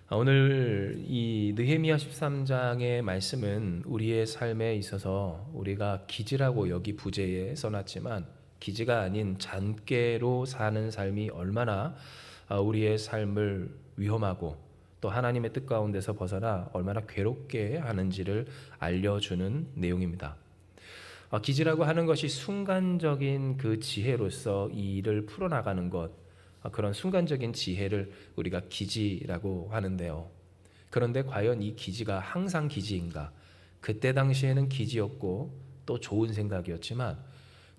오늘 이 느헤미야 13장의 말씀은 우리의 삶에 있어서 우리가 기지라고 여기 부제에 써놨지만 기지가 아닌 잔꾀로 사는 삶이 얼마나 우리의 삶을 위험하고 또 하나님의 뜻 가운데서 벗어나 얼마나 괴롭게 하는지를 알려주는 내용입니다. 기지라고 하는 것이 순간적인 그 지혜로서 이 일을 풀어나가는 것, 그런 순간적인 지혜를 우리가 기지라고 하는데요. 그런데 과연 이 기지가 항상 기지인가? 그때 당시에는 기지였고 또 좋은 생각이었지만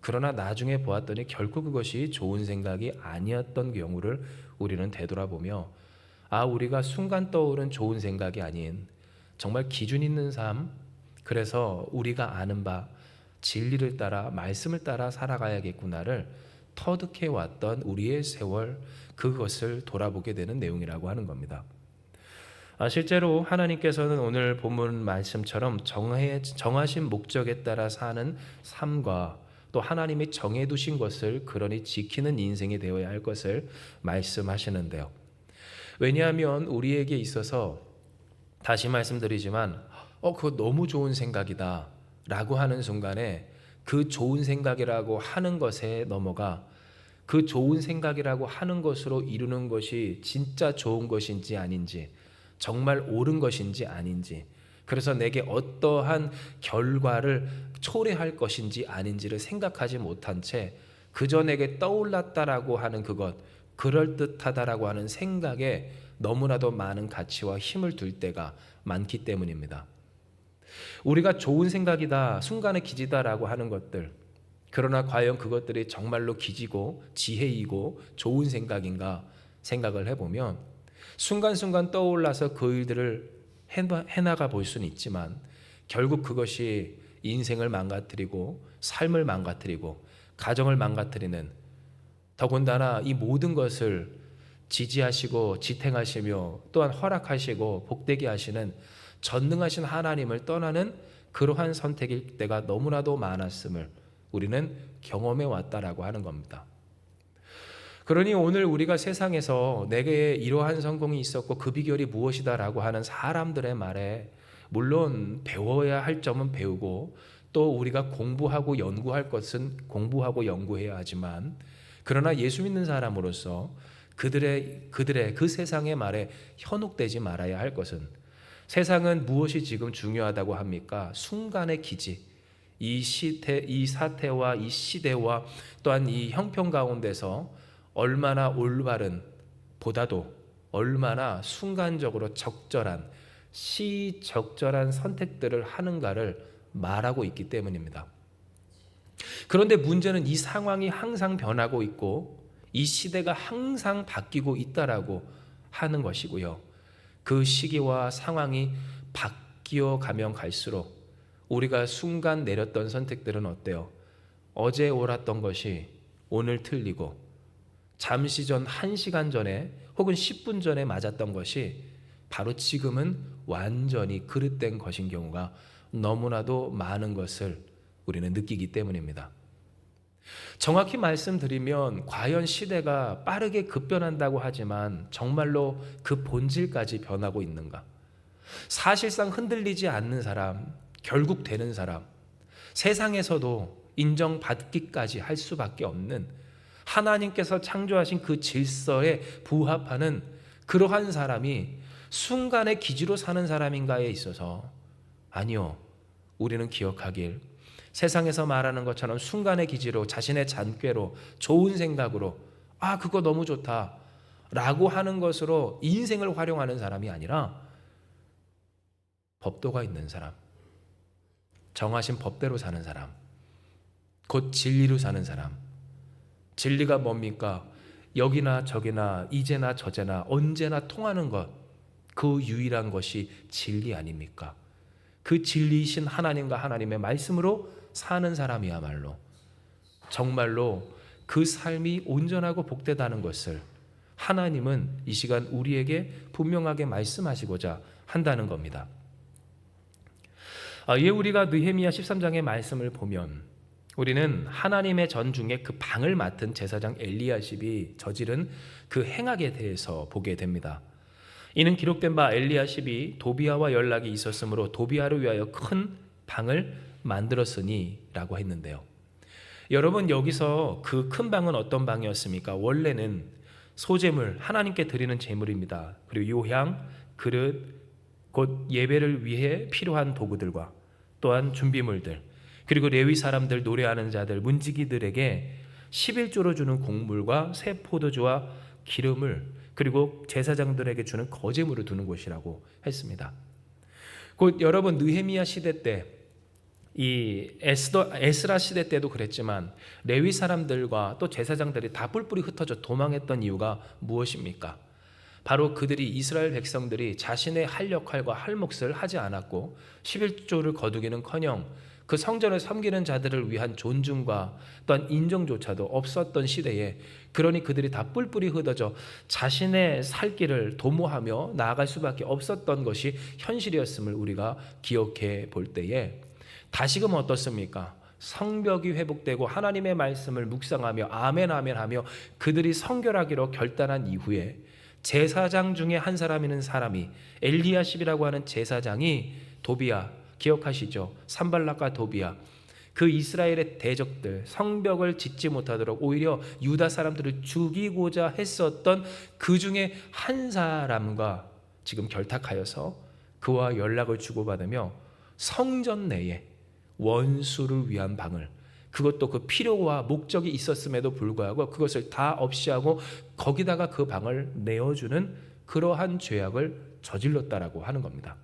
그러나 나중에 보았더니 결코 그것이 좋은 생각이 아니었던 경우를 우리는 되돌아보며 우리가 순간 떠오른 좋은 생각이 아닌 정말 기준 있는 삶, 그래서 우리가 아는 바 진리를 따라 말씀을 따라 살아가야겠구나를 터득해 왔던 우리의 세월, 그것을 돌아보게 되는 내용이라고 하는 겁니다. 실제로 하나님께서는 오늘 본문 말씀처럼 정하신 목적에 따라 사는 삶과 또 하나님이 정해두신 것을 그러니 지키는 인생이 되어야 할 것을 말씀하시는데요. 왜냐하면 우리에게 있어서 다시 말씀드리지만 그거 너무 좋은 생각이다 라고 하는 순간에 그 좋은 생각이라고 하는 것에 넘어가 그 좋은 생각이라고 하는 것으로 이루는 것이 진짜 좋은 것인지 아닌지, 정말 옳은 것인지 아닌지, 그래서 내게 어떠한 결과를 초래할 것인지 아닌지를 생각하지 못한 채 그저 내게 떠올랐다라고 하는 그것, 그럴듯하다라고 하는 생각에 너무나도 많은 가치와 힘을 둘 때가 많기 때문입니다. 우리가 좋은 생각이다, 순간의 기지다라고 하는 것들, 그러나 과연 그것들이 정말로 기지고 지혜이고 좋은 생각인가 생각을 해보면 순간순간 떠올라서 그 일들을 해나가 볼 수는 있지만 결국 그것이 인생을 망가뜨리고 삶을 망가뜨리고 가정을 망가뜨리는, 더군다나 이 모든 것을 지지하시고 지탱하시며 또한 허락하시고 복되게 하시는 전능하신 하나님을 떠나는 그러한 선택일 때가 너무나도 많았음을 우리는 경험해 왔다라고 하는 겁니다. 그러니 오늘 우리가 세상에서 내게 이러한 성공이 있었고 그 비결이 무엇이다라고 하는 사람들의 말에 물론 배워야 할 점은 배우고 또 우리가 공부하고 연구할 것은 공부하고 연구해야 하지만, 그러나 예수 믿는 사람으로서 그들의 그 세상의 말에 현혹되지 말아야 할 것은, 세상은 무엇이 지금 중요하다고 합니까? 순간의 기지, 이 사태와 이 시대와 또한 이 형편 가운데서 얼마나 올바른, 보다도 얼마나 순간적으로 적절한, 시적절한 선택들을 하는가를 말하고 있기 때문입니다. 그런데 문제는 이 상황이 항상 변하고 있고 이 시대가 항상 바뀌고 있다라고 하는 것이고요. 그 시기와 상황이 바뀌어 가면 갈수록 우리가 순간 내렸던 선택들은 어때요? 어제 옳았던 것이 오늘 틀리고, 잠시 전 1시간 전에 혹은 10분 전에 맞았던 것이 바로 지금은 완전히 그릇된 것인 경우가 너무나도 많은 것을 우리는 느끼기 때문입니다. 정확히 말씀드리면 과연 시대가 빠르게 급변한다고 하지만 정말로 그 본질까지 변하고 있는가? 사실상 흔들리지 않는 사람, 결국 되는 사람, 세상에서도 인정받기까지 할 수밖에 없는 하나님께서 창조하신 그 질서에 부합하는 그러한 사람이 순간의 기지로 사는 사람인가에 있어서 아니요, 우리는 기억하길 세상에서 말하는 것처럼 순간의 기지로 자신의 잔꾀로 좋은 생각으로 그거 너무 좋다 라고 하는 것으로 인생을 활용하는 사람이 아니라 법도가 있는 사람, 정하신 법대로 사는 사람, 곧 진리로 사는 사람. 진리가 뭡니까? 여기나 저기나 이제나 저제나 언제나 통하는 것, 그 유일한 것이 진리 아닙니까? 그 진리이신 하나님과 하나님의 말씀으로 사는 사람이야말로 정말로 그 삶이 온전하고 복되다는 것을 하나님은 이 시간 우리에게 분명하게 말씀하시고자 한다는 겁니다. 우리가 느헤미야 13장의 말씀을 보면 우리는 하나님의 전중에 그 방을 맡은 제사장 엘리야십이 저지른 그 행악에 대해서 보게 됩니다. 이는 기록된 바 엘리야십이 도비아와 연락이 있었으므로 도비아를 위하여 큰 방을 만들었으니 라고 했는데요. 여러분, 여기서 그 큰 방은 어떤 방이었습니까? 원래는 소제물, 하나님께 드리는 제물입니다. 그리고 요향, 그릇, 곧 예배를 위해 필요한 도구들과 또한 준비물들, 그리고 레위 사람들, 노래하는 자들, 문지기들에게 11조로 주는 곡물과 새 포도주와 기름을, 그리고 제사장들에게 주는 거제물을 두는 곳이라고 했습니다. 곧 여러분, 느헤미야 시대 때, 이 에스라 시대 때도 그랬지만 레위 사람들과 또 제사장들이 다 뿔뿔이 흩어져 도망했던 이유가 무엇입니까? 바로 그들이, 이스라엘 백성들이 자신의 할 역할과 할 몫을 하지 않았고 11조를 거두기는커녕 그 성전을 섬기는 자들을 위한 존중과 또한 인정조차도 없었던 시대에, 그러니 그들이 다 뿔뿔이 흩어져 자신의 살 길을 도모하며 나아갈 수밖에 없었던 것이 현실이었음을 우리가 기억해 볼 때에, 다시금 어떻습니까? 성벽이 회복되고 하나님의 말씀을 묵상하며 아멘 아멘 하며 그들이 성결하기로 결단한 이후에 제사장 중에 한 사람이는 사람이, 엘리야십이라고 하는 제사장이, 도비아 기억하시죠? 산발락과 도비아, 그 이스라엘의 대적들, 성벽을 짓지 못하도록 오히려 유다 사람들을 죽이고자 했었던 그 중에 한 사람과 지금 결탁하여서 그와 연락을 주고받으며 성전 내에 원수를 위한 방을, 그것도 그 필요와 목적이 있었음에도 불구하고 그것을 다 없이 하고 거기다가 그 방을 내어주는 그러한 죄악을 저질렀다라고 하는 겁니다.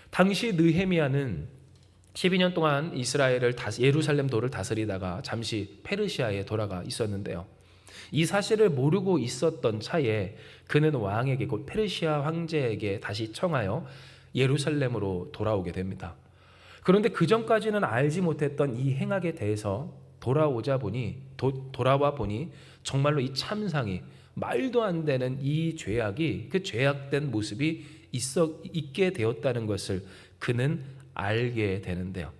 당시 느헤미야는 12년 동안 이스라엘을 예루살렘 도를 다스리다가 잠시 페르시아에 돌아가 있었는데요. 이 사실을 모르고 있었던 차에 그는 왕에게, 곧 페르시아 황제에게 다시 청하여 예루살렘으로 돌아오게 됩니다. 그런데 그 전까지는 알지 못했던 이 행악에 대해서 돌아와 보니 정말로 이 참상이, 말도 안 되는 이 죄악이, 그 죄악된 모습이 있게 되었다는 것을 그는 알게 되는데요.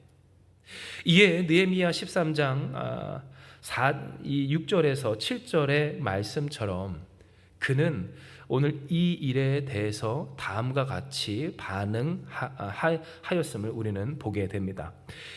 이에 느헤미야 13장 6절에서 7절의 말씀처럼 그는 오늘 이 일에 대해서 다음과 같이 반응하였음을 우리는 보게 됩니다.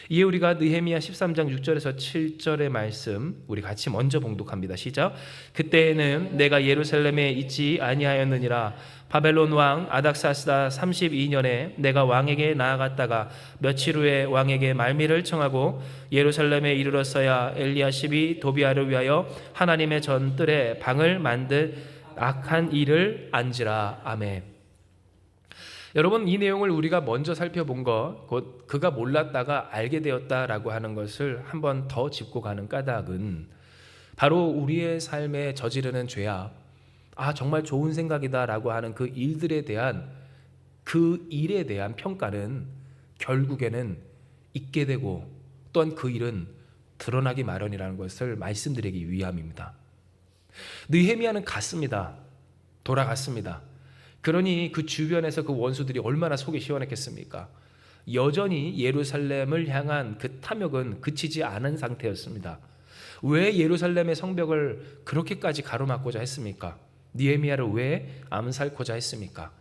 이에 우리가 느헤미야 13장 6절에서 7절의 말씀 우리 같이 먼저 봉독합니다. 시작. 그때에는 내가 예루살렘에 있지 아니하였느니라. 바벨론 왕 아닥사스다 32년에 내가 왕에게 나아갔다가 며칠 후에 왕에게 말미를 청하고 예루살렘에 이르렀어야 엘리야십이 도비아를 위하여 하나님의 전뜰에 방을 만들 악한 일을 안지라. 아멘. 여러분, 이 내용을 우리가 먼저 살펴본 것, 곧 그가 몰랐다가 알게 되었다라고 하는 것을 한번 더 짚고 가는 까닭은 바로 우리의 삶에 저지르는 죄악, 정말 좋은 생각이다라고 하는 그 일들에 대한, 그 일에 대한 평가는 결국에는 있게 되고 또한 그 일은 드러나기 마련이라는 것을 말씀드리기 위함입니다. 느헤미야는 갔습니다. 돌아갔습니다. 그러니 그 주변에서 그 원수들이 얼마나 속이 시원했겠습니까? 여전히 예루살렘을 향한 그 탐욕은 그치지 않은 상태였습니다. 왜 예루살렘의 성벽을 그렇게까지 가로막고자 했습니까? 느헤미야를 왜 암살코자 했습니까?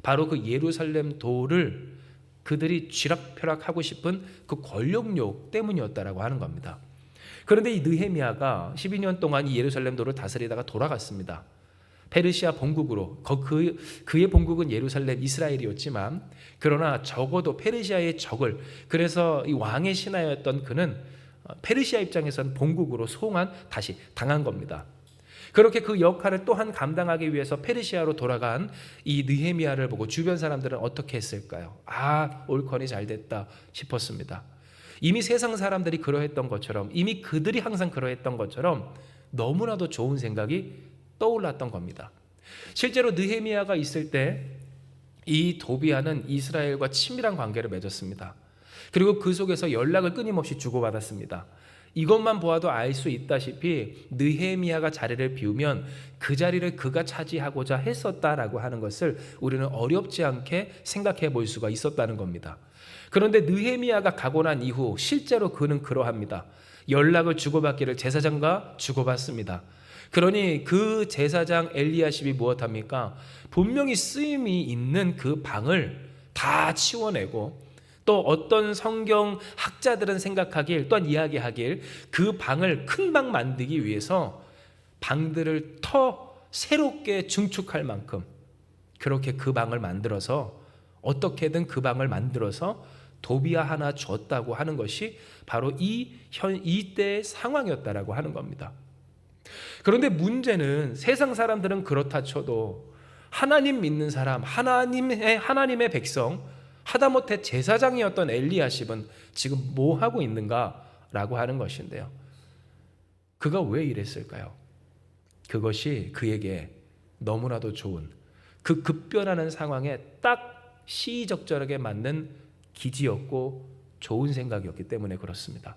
바로 그 예루살렘 도를 그들이 쥐락펴락하고 싶은 그 권력욕 때문이었다라고 하는 겁니다. 그런데 이 느헤미야가 12년 동안 이 예루살렘 도를 다스리다가 돌아갔습니다. 페르시아 본국으로. 그의 본국은 예루살렘, 이스라엘이었지만 그러나 적어도 페르시아의 적을, 그래서 이 왕의 신하였던 그는 페르시아 입장에서는 본국으로 다시 당한 겁니다. 그렇게 그 역할을 또한 감당하기 위해서 페르시아로 돌아간 이 느헤미야를 보고 주변 사람들은 어떻게 했을까요? 옳거니 잘됐다 싶었습니다. 이미 세상 사람들이 그러했던 것처럼, 이미 그들이 항상 그러했던 것처럼 너무나도 좋은 생각이 떠올랐던 겁니다. 실제로 느헤미야가 있을 때 이 도비아는 이스라엘과 친밀한 관계를 맺었습니다. 그리고 그 속에서 연락을 끊임없이 주고받았습니다. 이것만 보아도 알 수 있다시피 느헤미야가 자리를 비우면 그 자리를 그가 차지하고자 했었다라고 하는 것을 우리는 어렵지 않게 생각해 볼 수가 있었다는 겁니다. 그런데 느헤미야가 가고 난 이후 실제로 그는 그러합니다. 연락을 주고받기를 제사장과 주고받습니다. 그러니 그 제사장 엘리야십이 무엇합니까? 분명히 쓰임이 있는 그 방을 다 치워내고, 또 어떤 성경 학자들은 생각하길, 또한 이야기하길, 그 방을 큰 방 만들기 위해서 방들을 더 새롭게 증축할 만큼 그렇게 그 방을 만들어서, 어떻게든 그 방을 만들어서 도비아 하나 줬다고 하는 것이 바로 이때의 상황이었다라고 하는 겁니다. 그런데 문제는 세상 사람들은 그렇다 쳐도 하나님 믿는 사람, 하나님의 백성, 하다못해 제사장이었던 엘리야십은 지금 뭐 하고 있는가라고 하는 것인데요. 그가 왜 이랬을까요? 그것이 그에게 너무나도 좋은, 그 급변하는 상황에 딱 시의적절하게 맞는 기지였고 좋은 생각이었기 때문에 그렇습니다.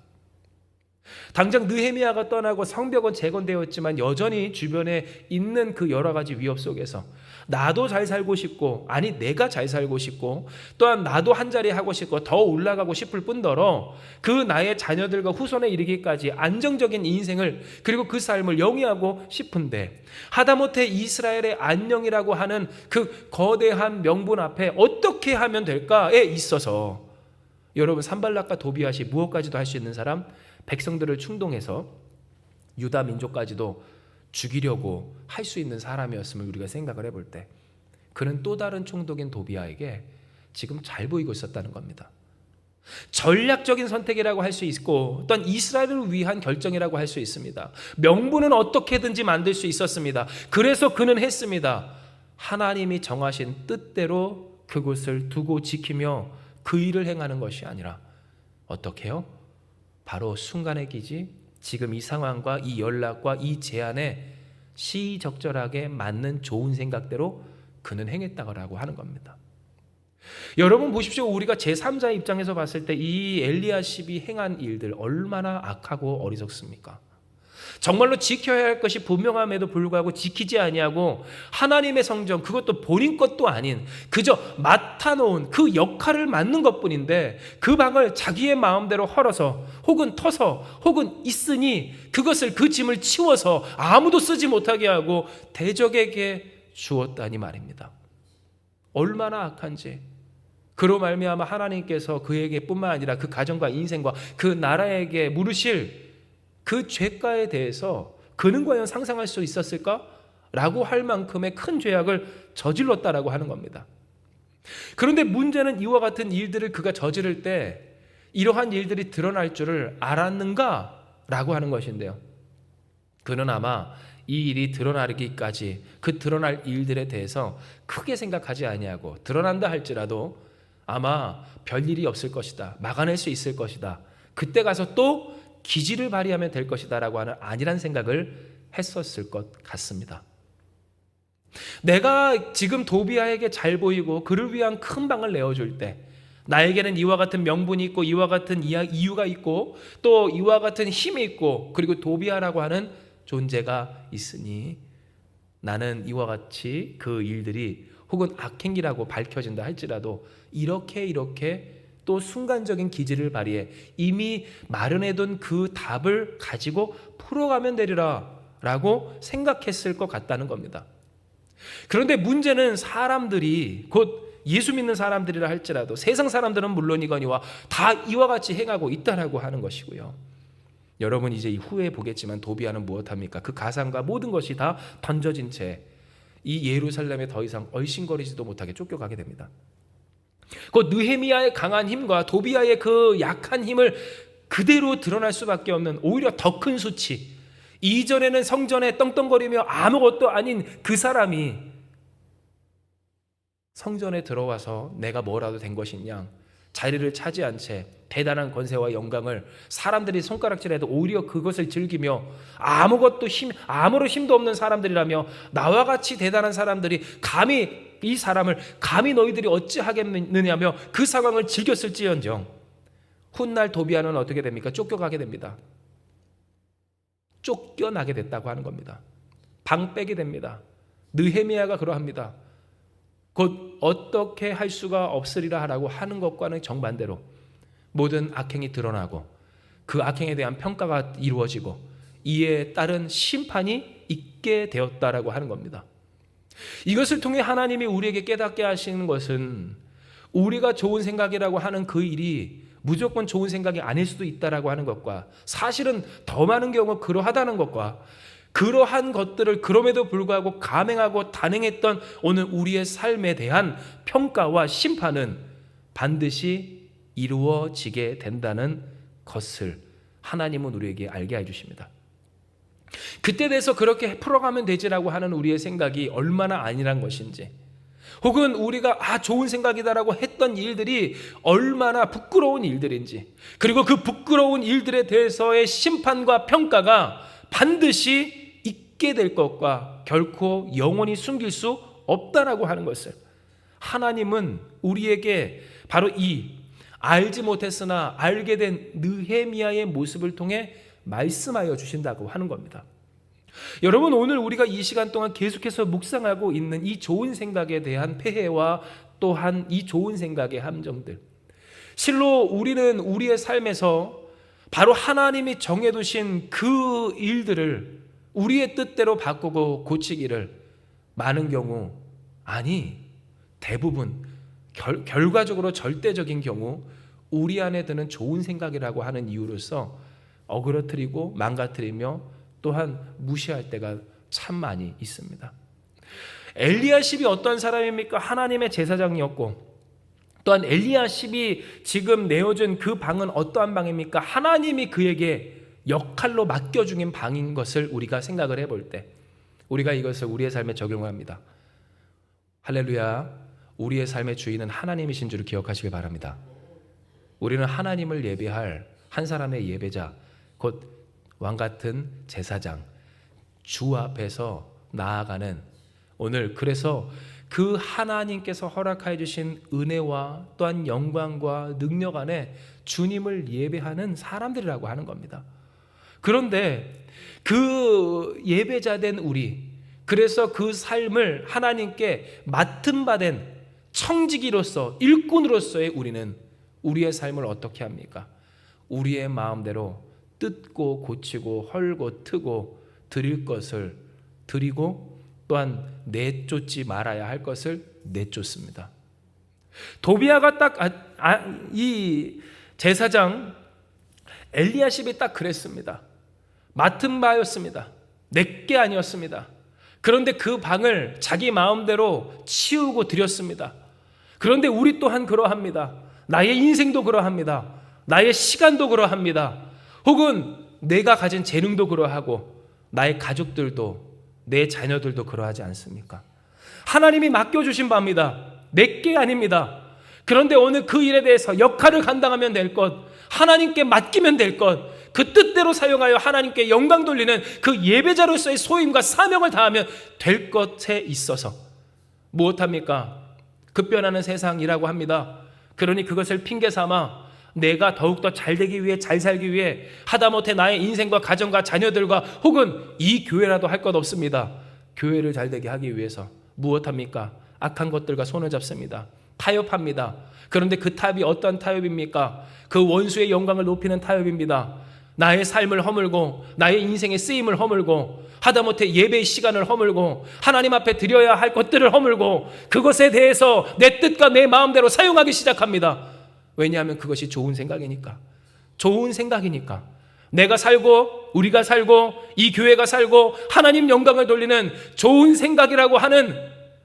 당장 느헤미야가 떠나고 성벽은 재건되었지만 여전히 주변에 있는 그 여러 가지 위협 속에서 나도 잘 살고 싶고, 아니 내가 잘 살고 싶고, 또한 나도 한자리 하고 싶고 더 올라가고 싶을 뿐더러 그 나의 자녀들과 후손에 이르기까지 안정적인 인생을, 그리고 그 삶을 영위하고 싶은데, 하다못해 이스라엘의 안녕이라고 하는 그 거대한 명분 앞에 어떻게 하면 될까에 있어서, 여러분, 산발락과 도비앗이 무엇까지도 할 수 있는 사람, 백성들을 충동해서 유다 민족까지도 죽이려고 할 수 있는 사람이었음을 우리가 생각을 해볼 때, 그는 또 다른 총독인 도비아에게 지금 잘 보이고 있었다는 겁니다. 전략적인 선택이라고 할 수 있고, 또한 이스라엘을 위한 결정이라고 할 수 있습니다. 명분은 어떻게든지 만들 수 있었습니다. 그래서 그는 했습니다. 하나님이 정하신 뜻대로 그곳을 두고 지키며 그 일을 행하는 것이 아니라 어떻게 해요? 바로 순간의 기지, 지금 이 상황과 이 연락과 이 제안에 시의적절하게 맞는 좋은 생각대로 그는 행했다고 하는 겁니다. 여러분 보십시오. 우리가 제3자의 입장에서 봤을 때 이 엘리야십이 행한 일들 얼마나 악하고 어리석습니까? 정말로 지켜야 할 것이 분명함에도 불구하고 지키지 아니하고 하나님의 성전, 그것도 본인 것도 아닌 그저 맡아놓은 그 역할을 맡는 것뿐인데, 그 방을 자기의 마음대로 헐어서 혹은 터서 혹은 있으니 그것을, 그 짐을 치워서 아무도 쓰지 못하게 하고 대적에게 주었다니 말입니다. 얼마나 악한지. 그로 말미암아 하나님께서 그에게 뿐만 아니라 그 가정과 인생과 그 나라에게 물으실 그 죄가에 대해서 그는 과연 상상할 수 있었을까? 라고 할 만큼의 큰 죄악을 저질렀다라고 하는 겁니다. 그런데 문제는 이와 같은 일들을 그가 저지를 때 이러한 일들이 드러날 줄을 알았는가? 라고 하는 것인데요. 그는 아마 이 일이 드러나기까지 그 드러날 일들에 대해서 크게 생각하지 아니하고, 드러난다 할지라도 아마 별일이 없을 것이다, 막아낼 수 있을 것이다, 그때 가서 또 기지를 발휘하면 될 것이다 라고 하는 안일한 생각을 했었을 것 같습니다. 내가 지금 도비아에게 잘 보이고 그를 위한 큰 방을 내어줄 때, 나에게는 이와 같은 명분이 있고 이와 같은 이유가 있고 또 이와 같은 힘이 있고, 그리고 도비아라고 하는 존재가 있으니 나는 이와 같이 그 일들이 혹은 악행이라고 밝혀진다 할지라도 이렇게 또 순간적인 기지를 발휘해 이미 마련해둔 그 답을 가지고 풀어가면 되리라 라고 생각했을 것 같다는 겁니다. 그런데 문제는 사람들이, 곧 예수 믿는 사람들이라 할지라도 세상 사람들은 물론이거니와 다 이와 같이 행하고 있다라고 하는 것이고요. 여러분 이제 후에 보겠지만 도비아는 무엇합니까? 그 가상과 모든 것이 다 던져진 채 이 예루살렘에 더 이상 얼씬거리지도 못하게 쫓겨가게 됩니다. 그 느헤미야의 강한 힘과 도비아의 그 약한 힘을 그대로 드러날 수밖에 없는 오히려 더 큰 수치, 이전에는 성전에 떵떵거리며 아무것도 아닌 그 사람이 성전에 들어와서 내가 뭐라도 된 것이냐, 자리를 차지한 채 대단한 권세와 영광을 사람들이 손가락질해도 오히려 그것을 즐기며 아무런 힘도 없는 사람들이라며 나와 같이 대단한 사람들이 감히 이 사람을 감히 너희들이 어찌하겠느냐며 그 상황을 즐겼을지언정 훗날 도비아는 어떻게 됩니까? 쫓겨가게 됩니다. 쫓겨나게 됐다고 하는 겁니다. 방 빼게 됩니다. 느헤미야가 그러합니다. 곧 어떻게 할 수가 없으리라 하라고 하는 것과는 정반대로 모든 악행이 드러나고 그 악행에 대한 평가가 이루어지고 이에 따른 심판이 있게 되었다라고 하는 겁니다. 이것을 통해 하나님이 우리에게 깨닫게 하시는 것은 우리가 좋은 생각이라고 하는 그 일이 무조건 좋은 생각이 아닐 수도 있다라고 하는 것과, 사실은 더 많은 경우 그러하다는 것과, 그러한 것들을 그럼에도 불구하고 감행하고 단행했던 오늘 우리의 삶에 대한 평가와 심판은 반드시 이루어지게 된다는 것을 하나님은 우리에게 알게 해주십니다. 그때 돼서 그렇게 풀어가면 되지라고 하는 우리의 생각이 얼마나 아니란 것인지, 혹은 우리가 좋은 생각이다라고 했던 일들이 얼마나 부끄러운 일들인지, 그리고 그 부끄러운 일들에 대해서의 심판과 평가가 반드시 있게 될 것과 결코 영원히 숨길 수 없다라고 하는 것을 하나님은 우리에게 바로 이 알지 못했으나 알게 된 느헤미야의 모습을 통해 말씀하여 주신다고 하는 겁니다. 여러분, 오늘 우리가 이 시간 동안 계속해서 묵상하고 있는 이 좋은 생각에 대한 폐해와 또한 이 좋은 생각의 함정들, 실로 우리는 우리의 삶에서 바로 하나님이 정해두신 그 일들을 우리의 뜻대로 바꾸고 고치기를 많은 경우, 아니 대부분 결과적으로 절대적인 경우 우리 안에 드는 좋은 생각이라고 하는 이유로서 어그러뜨리고 망가뜨리며 또한 무시할 때가 참 많이 있습니다. 엘리야십이 어떤 사람입니까? 하나님의 제사장이었고, 또한 엘리야십이 지금 내어준 그 방은 어떠한 방입니까? 하나님이 그에게 역할로 맡겨주신 방인 것을 우리가 생각을 해볼 때 우리가 이것을 우리의 삶에 적용합니다. 할렐루야. 우리의 삶의 주인은 하나님이신 줄을 기억하시길 바랍니다. 우리는 하나님을 예배할 한 사람의 예배자, 곧 왕같은 제사장, 주 앞에서 나아가는, 오늘 그래서 그 하나님께서 허락하여 주신 은혜와 또한 영광과 능력 안에 주님을 예배하는 사람들이라고 하는 겁니다. 그런데 그 예배자된 우리, 그래서 그 삶을 하나님께 맡은 바 된 청지기로서, 일꾼으로서의 우리는 우리의 삶을 어떻게 합니까? 우리의 마음대로 뜯고 고치고 헐고 트고 드릴 것을 드리고 또한 내쫓지 말아야 할 것을 내쫓습니다. 도비야가 딱 이 제사장 엘리야십이 딱 그랬습니다. 맡은 바였습니다. 내게 아니었습니다. 그런데 그 방을 자기 마음대로 치우고 드렸습니다. 그런데 우리 또한 그러합니다. 나의 인생도 그러합니다. 나의 시간도 그러합니다. 혹은 내가 가진 재능도 그러하고 나의 가족들도, 내 자녀들도 그러하지 않습니까? 하나님이 맡겨주신 바입니다. 내게 아닙니다. 그런데 오늘 그 일에 대해서 역할을 감당하면 될 것, 하나님께 맡기면 될 것, 그 뜻대로 사용하여 하나님께 영광 돌리는 그 예배자로서의 소임과 사명을 다하면 될 것에 있어서 무엇합니까? 급변하는 세상이라고 합니다. 그러니 그것을 핑계 삼아 내가 더욱더 잘되기 위해, 잘 살기 위해, 하다못해 나의 인생과 가정과 자녀들과 혹은 이 교회라도 할 것 없습니다. 교회를 잘되게 하기 위해서 무엇합니까? 악한 것들과 손을 잡습니다. 타협합니다. 그런데 그 타협이 어떤 타협입니까? 그 원수의 영광을 높이는 타협입니다. 나의 삶을 허물고 나의 인생의 쓰임을 허물고 하다못해 예배의 시간을 허물고 하나님 앞에 드려야 할 것들을 허물고 그것에 대해서 내 뜻과 내 마음대로 사용하기 시작합니다. 왜냐하면 그것이 좋은 생각이니까. 좋은 생각이니까. 내가 살고 우리가 살고 이 교회가 살고 하나님 영광을 돌리는 좋은 생각이라고 하는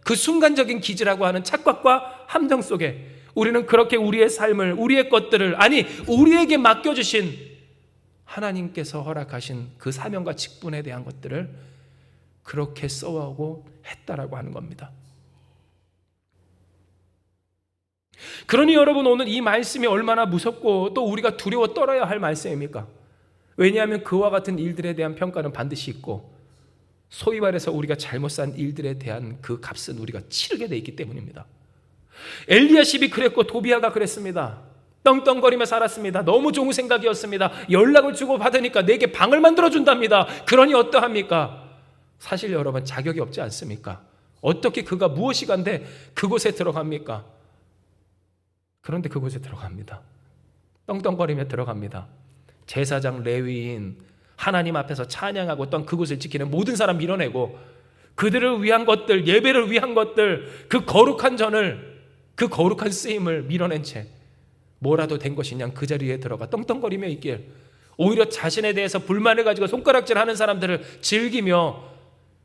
그 순간적인 기지라고 하는 착각과 함정 속에 우리는 그렇게 우리의 삶을, 우리의 것들을, 아니 우리에게 맡겨주신 하나님께서 허락하신 그 사명과 직분에 대한 것들을 그렇게 써오고 했다라고 하는 겁니다. 그러니 여러분, 오늘 이 말씀이 얼마나 무섭고 또 우리가 두려워 떨어야 할 말씀입니까? 왜냐하면 그와 같은 일들에 대한 평가는 반드시 있고, 소위 말해서 우리가 잘못 산 일들에 대한 그 값은 우리가 치르게 돼 있기 때문입니다. 엘리야십이 그랬고 도비야가 그랬습니다. 떵떵거리며 살았습니다. 너무 좋은 생각이었습니다. 연락을 주고 받으니까 내게 방을 만들어준답니다. 그러니 어떠합니까? 사실 여러분, 자격이 없지 않습니까? 어떻게 그가 무엇이간데 그곳에 들어갑니까? 그런데 그곳에 들어갑니다. 떵떵거리며 들어갑니다. 제사장, 레위인, 하나님 앞에서 찬양하고 또한 그곳을 지키는 모든 사람 밀어내고 그들을 위한 것들, 예배를 위한 것들, 그 거룩한 전을, 그 거룩한 쓰임을 밀어낸 채 뭐라도 된 것이냐 그 자리에 들어가 떵떵거리며 있길, 오히려 자신에 대해서 불만을 가지고 손가락질하는 사람들을 즐기며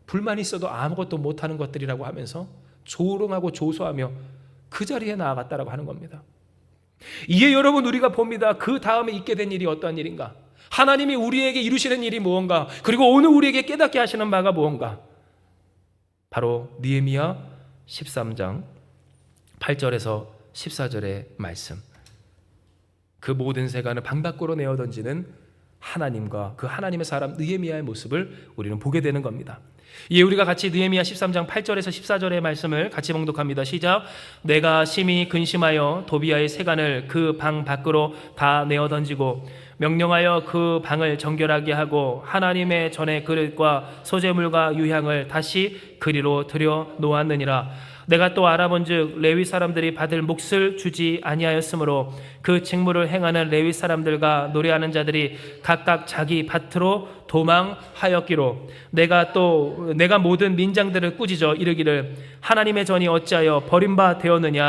불만이 있어도 아무것도 못하는 것들이라고 하면서 조롱하고 조소하며 그 자리에 나아갔다라고 하는 겁니다. 이에 여러분, 우리가 봅니다. 그 다음에 있게 된 일이 어떠한 일인가? 하나님이 우리에게 이루시는 일이 무언가? 그리고 오늘 우리에게 깨닫게 하시는 바가 무언가? 바로 느헤미야 13장 8절에서 14절의 말씀. 그 모든 세간을 방 밖으로 내어 던지는 하나님과 그 하나님의 사람 느헤미야의 모습을 우리는 보게 되는 겁니다. 이에 우리가 같이 느헤미야 13장 8절에서 14절의 말씀을 같이 봉독합니다. 시작. 내가 심히 근심하여 도비아의 세간을 그 방 밖으로 다 내어 던지고 명령하여 그 방을 정결하게 하고 하나님의 전의 그릇과 소재물과 유향을 다시 그리로 들여 놓았느니라. 내가 또 알아본즉 레위 사람들이 받을 몫을 주지 아니하였으므로 그 직무를 행하는 레위 사람들과 노래하는 자들이 각각 자기 밭으로 도망하였기로 내가 모든 민장들을 꾸짖어 이르기를 하나님의 전이 어찌하여 버림바 되었느냐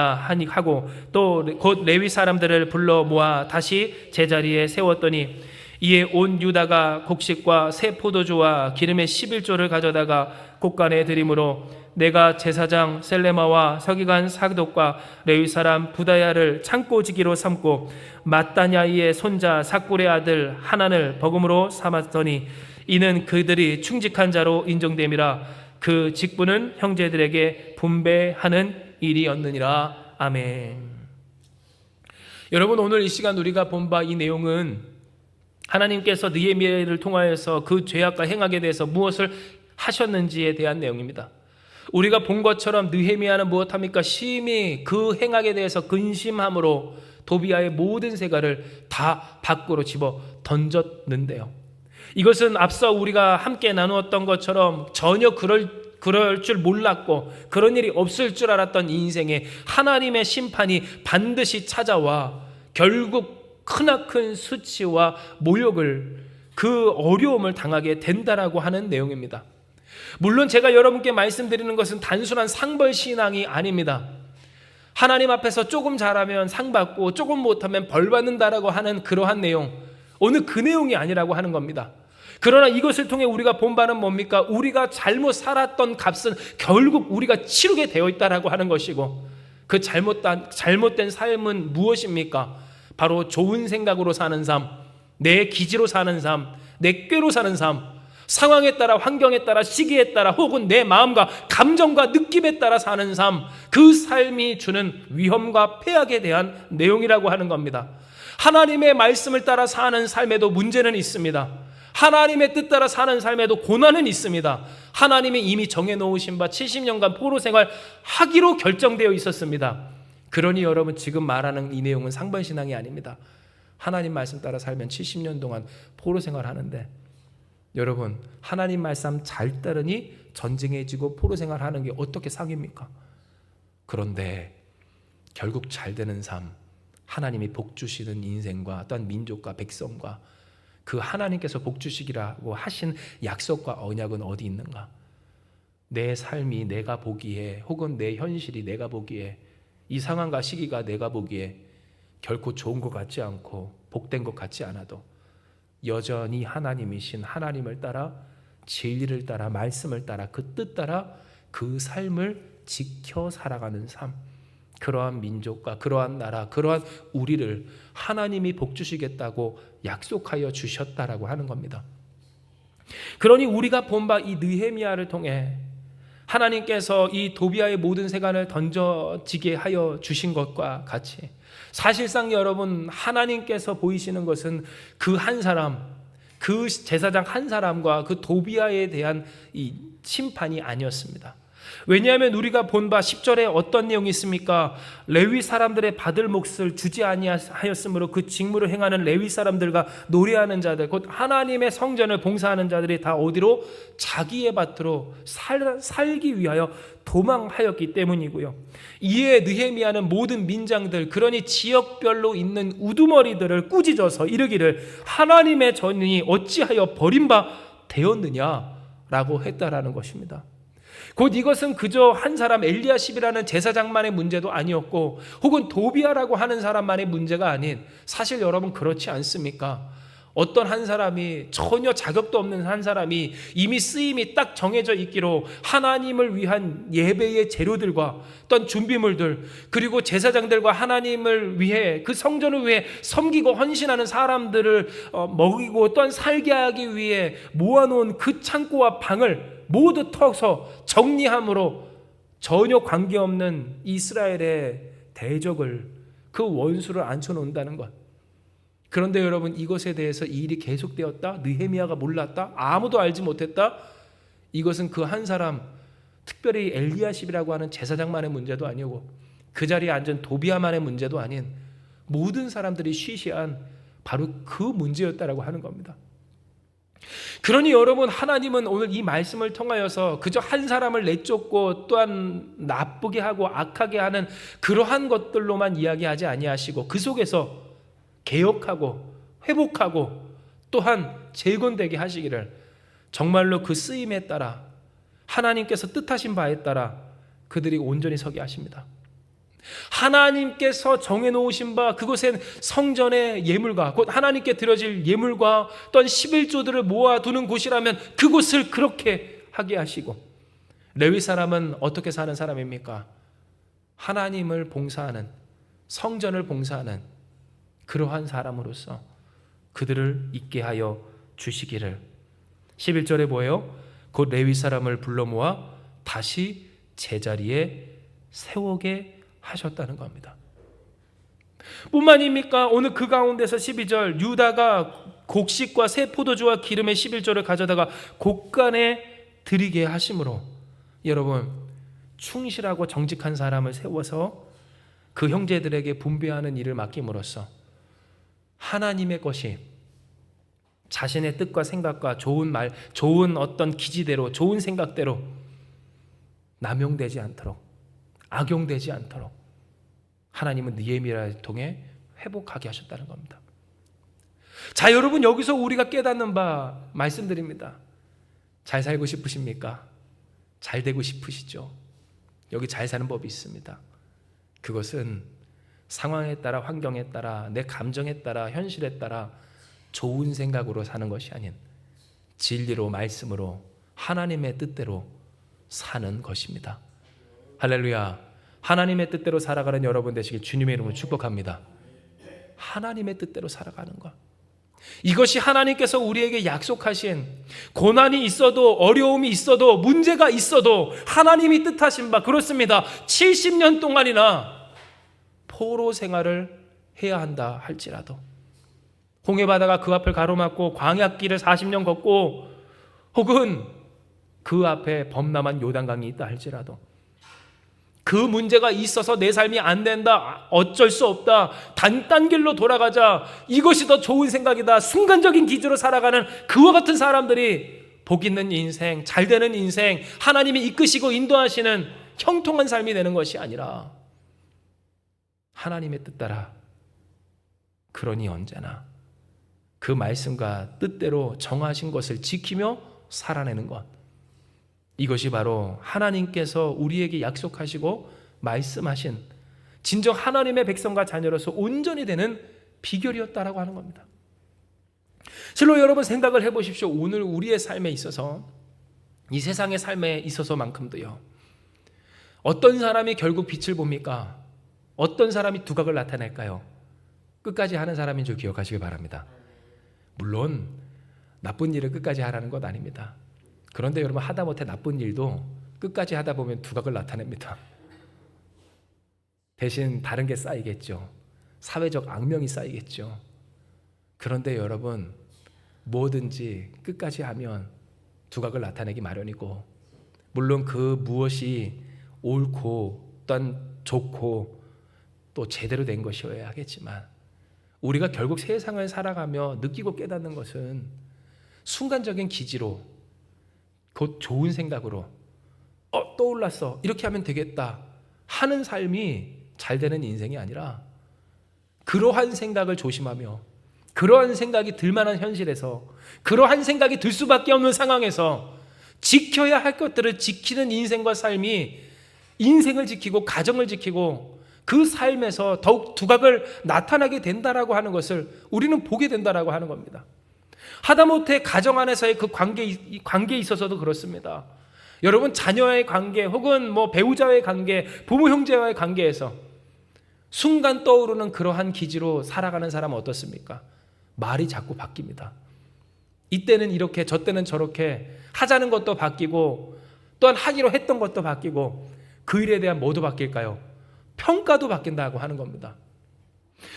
하고 또 곧 레위 사람들을 불러 모아 다시 제자리에 세웠더니 이에 온 유다가 곡식과 새 포도주와 기름의 11조를 가져다가 곳간에 드림으로 내가 제사장 셀레마와 서기관 사독과 레위 사람 부다야를 창고지기로 삼고 마따냐이의 손자 삭불의 아들 하난을 버금으로 삼았더니 이는 그들이 충직한 자로 인정됨이라. 그 직분은 형제들에게 분배하는 일이었느니라. 아멘. 여러분, 오늘 이 시간 우리가 본 바 이 내용은 하나님께서 느헤미야를 통하여서 그 죄악과 행악에 대해서 무엇을 하셨는지에 대한 내용입니다. 우리가 본 것처럼 느헤미야는 무엇합니까? 심히 그 행악에 대해서 근심함으로 도비아의 모든 세가를 다 밖으로 집어 던졌는데요. 이것은 앞서 우리가 함께 나누었던 것처럼 전혀 그럴 줄 몰랐고 그런 일이 없을 줄 알았던 인생에 하나님의 심판이 반드시 찾아와 결국 크나큰 수치와 모욕을, 그 어려움을 당하게 된다라고 하는 내용입니다. 물론 제가 여러분께 말씀드리는 것은 단순한 상벌 신앙이 아닙니다. 하나님 앞에서 조금 잘하면 상 받고 조금 못하면 벌 받는다라고 하는 그러한 내용, 오늘 그 내용이 아니라고 하는 겁니다. 그러나 이것을 통해 우리가 본 바는 뭡니까? 우리가 잘못 살았던 값은 결국 우리가 치르게 되어 있다라고 하는 것이고, 그 잘못된 삶은 무엇입니까? 바로 좋은 생각으로 사는 삶, 내 기지로 사는 삶, 내 꾀로 사는 삶, 상황에 따라, 환경에 따라, 시기에 따라, 혹은 내 마음과 감정과 느낌에 따라 사는 삶, 그 삶이 주는 위험과 폐악에 대한 내용이라고 하는 겁니다. 하나님의 말씀을 따라 사는 삶에도 문제는 있습니다. 하나님의 뜻 따라 사는 삶에도 고난은 있습니다. 하나님이 이미 정해놓으신 바 70년간 포로 생활 하기로 결정되어 있었습니다. 그러니 여러분, 지금 말하는 이 내용은 상반신앙이 아닙니다. 하나님 말씀 따라 살면 70년 동안 포로 생활하는데, 여러분, 하나님 말씀 잘 따르니 전쟁에 지고 포로 생활하는 게 어떻게 상입니까? 그런데 결국 잘 되는 삶, 하나님이 복 주시는 인생과 또한 민족과 백성과 그 하나님께서 복 주시기라고 하신 약속과 언약은 어디 있는가? 내 삶이 내가 보기에, 혹은 내 현실이 내가 보기에, 이 상황과 시기가 내가 보기에 결코 좋은 것 같지 않고 복된 것 같지 않아도 여전히 하나님이신 하나님을 따라, 진리를 따라, 말씀을 따라, 그 뜻 따라 그 삶을 지켜 살아가는 삶, 그러한 민족과 그러한 나라, 그러한 우리를 하나님이 복 주시겠다고 약속하여 주셨다라고 하는 겁니다. 그러니 우리가 본 바 이 느헤미야를 통해 하나님께서 이 도비아의 모든 세간을 던져지게 하여 주신 것과 같이, 사실상 여러분, 하나님께서 보이시는 것은 그 한 사람, 그 제사장 한 사람과 그 도비아에 대한 이 심판이 아니었습니다. 왜냐하면 우리가 본 바 10절에 어떤 내용이 있습니까? 레위 사람들의 받을 몫을 주지 아니하였으므로 그 직무를 행하는 레위 사람들과 노래하는 자들, 곧 하나님의 성전을 봉사하는 자들이 다 어디로? 자기의 밭으로 살기 위하여 도망하였기 때문이고요. 이에 느헤미야는 모든 민장들, 그러니 지역별로 있는 우두머리들을 꾸짖어서 이르기를 하나님의 전이 어찌하여 버림바 되었느냐라고 했다라는 것입니다. 곧 이것은 그저 한 사람 엘리야십이라는 제사장만의 문제도 아니었고, 혹은 도비아라고 하는 사람만의 문제가 아닌, 사실 여러분 그렇지 않습니까? 어떤 한 사람이, 전혀 자격도 없는 한 사람이 이미 쓰임이 딱 정해져 있기로 하나님을 위한 예배의 재료들과 어떤 준비물들, 그리고 제사장들과 하나님을 위해, 그 성전을 위해 섬기고 헌신하는 사람들을 먹이고 또한 살게 하기 위해 모아놓은 그 창고와 방을 모두 털어서 정리함으로 전혀 관계없는 이스라엘의 대적을, 그 원수를 앉혀놓는다는 것. 그런데 여러분, 이것에 대해서 이 일이 계속되었다? 느헤미야가 몰랐다? 아무도 알지 못했다? 이것은 그 한 사람, 특별히 엘리야십이라고 하는 제사장만의 문제도 아니고, 그 자리에 앉은 도비아만의 문제도 아닌 모든 사람들이 쉬쉬한 바로 그 문제였다라고 하는 겁니다. 그러니 여러분, 하나님은 오늘 이 말씀을 통하여서 그저 한 사람을 내쫓고 또한 나쁘게 하고 악하게 하는 그러한 것들로만 이야기하지 아니하시고, 그 속에서 개혁하고 회복하고 또한 재건되게 하시기를, 정말로 그 쓰임에 따라 하나님께서 뜻하신 바에 따라 그들이 온전히 서게 하십니다. 하나님께서 정해놓으신 바, 그곳엔 성전의 예물과 곧 하나님께 드려질 예물과 또한 11조들을 모아두는 곳이라면 그곳을 그렇게 하게 하시고, 레위 사람은 어떻게 사는 사람입니까? 하나님을 봉사하는, 성전을 봉사하는 그러한 사람으로서 그들을 있게 하여 주시기를. 11절에 뭐예요? 곧 레위 사람을 불러 모아 다시 제자리에 세우게 하셨다는 겁니다. 뿐만입니까? 오늘 그 가운데서 12절, 유다가 곡식과 새 포도주와 기름의 11조를 가져다가 곡간에 드리게 하심으로, 여러분, 충실하고 정직한 사람을 세워서 그 형제들에게 분배하는 일을 맡김으로써 하나님의 것이 자신의 뜻과 생각과 좋은 말, 좋은 어떤 기지대로, 좋은 생각대로 남용되지 않도록, 악용되지 않도록 하나님은 느헤미야를 통해 회복하게 하셨다는 겁니다. 자, 여러분, 여기서 우리가 깨닫는 바 말씀드립니다. 잘 살고 싶으십니까? 잘 되고 싶으시죠? 여기 잘 사는 법이 있습니다. 그것은 상황에 따라, 환경에 따라, 내 감정에 따라, 현실에 따라 좋은 생각으로 사는 것이 아닌 진리로, 말씀으로, 하나님의 뜻대로 사는 것입니다. 할렐루야. 하나님의 뜻대로 살아가는 여러분 되시길 주님의 이름으로 축복합니다. 하나님의 뜻대로 살아가는 것, 이것이 하나님께서 우리에게 약속하신, 고난이 있어도 어려움이 있어도 문제가 있어도 하나님이 뜻하신 바, 그렇습니다. 70년 동안이나 포로 생활을 해야 한다 할지라도, 홍해바다가 그 앞을 가로막고 광야길을 40년 걷고, 혹은 그 앞에 범람한 요단강이 있다 할지라도, 그 문제가 있어서 내 삶이 안 된다, 어쩔 수 없다, 딴 길로 돌아가자, 이것이 더 좋은 생각이다, 순간적인 기준으로 살아가는 그와 같은 사람들이 복 있는 인생, 잘 되는 인생, 하나님이 이끄시고 인도하시는 형통한 삶이 되는 것이 아니라 하나님의 뜻 따라, 그러니 언제나 그 말씀과 뜻대로 정하신 것을 지키며 살아내는 것, 이것이 바로 하나님께서 우리에게 약속하시고 말씀하신 진정 하나님의 백성과 자녀로서 온전히 되는 비결이었다라고 하는 겁니다. 실로 여러분, 생각을 해보십시오. 오늘 우리의 삶에 있어서, 이 세상의 삶에 있어서만큼도요, 어떤 사람이 결국 빛을 봅니까? 어떤 사람이 두각을 나타낼까요? 끝까지 하는 사람인 줄 기억하시기 바랍니다. 물론 나쁜 일을 끝까지 하라는 것 아닙니다. 그런데 여러분, 하다못해 나쁜 일도 끝까지 하다 보면 두각을 나타냅니다. 대신 다른 게 쌓이겠죠. 사회적 악명이 쌓이겠죠. 그런데 여러분, 뭐든지 끝까지 하면 두각을 나타내기 마련이고, 물론 그 무엇이 옳고 또한 좋고 또 제대로 된 것이어야 하겠지만 우리가 결국 세상을 살아가며 느끼고 깨닫는 것은 순간적인 기지로 곧 좋은 생각으로 떠올랐어 이렇게 하면 되겠다 하는 삶이 잘 되는 인생이 아니라 그러한 생각을 조심하며 그러한 생각이 들 만한 현실에서 그러한 생각이 들 수밖에 없는 상황에서 지켜야 할 것들을 지키는 인생과 삶이 인생을 지키고 가정을 지키고 그 삶에서 더욱 두각을 나타나게 된다라고 하는 것을 우리는 보게 된다라고 하는 겁니다. 하다못해 가정 안에서의 그 관계에 있어서도 그렇습니다. 여러분 자녀와의 관계 혹은 배우자와의 관계, 부모 형제와의 관계에서 순간 떠오르는 그러한 기지로 살아가는 사람은 어떻습니까? 말이 자꾸 바뀝니다. 이때는 이렇게 저때는 저렇게 하자는 것도 바뀌고 또한 하기로 했던 것도 바뀌고 그 일에 대한 뭐도 바뀔까요? 평가도 바뀐다고 하는 겁니다.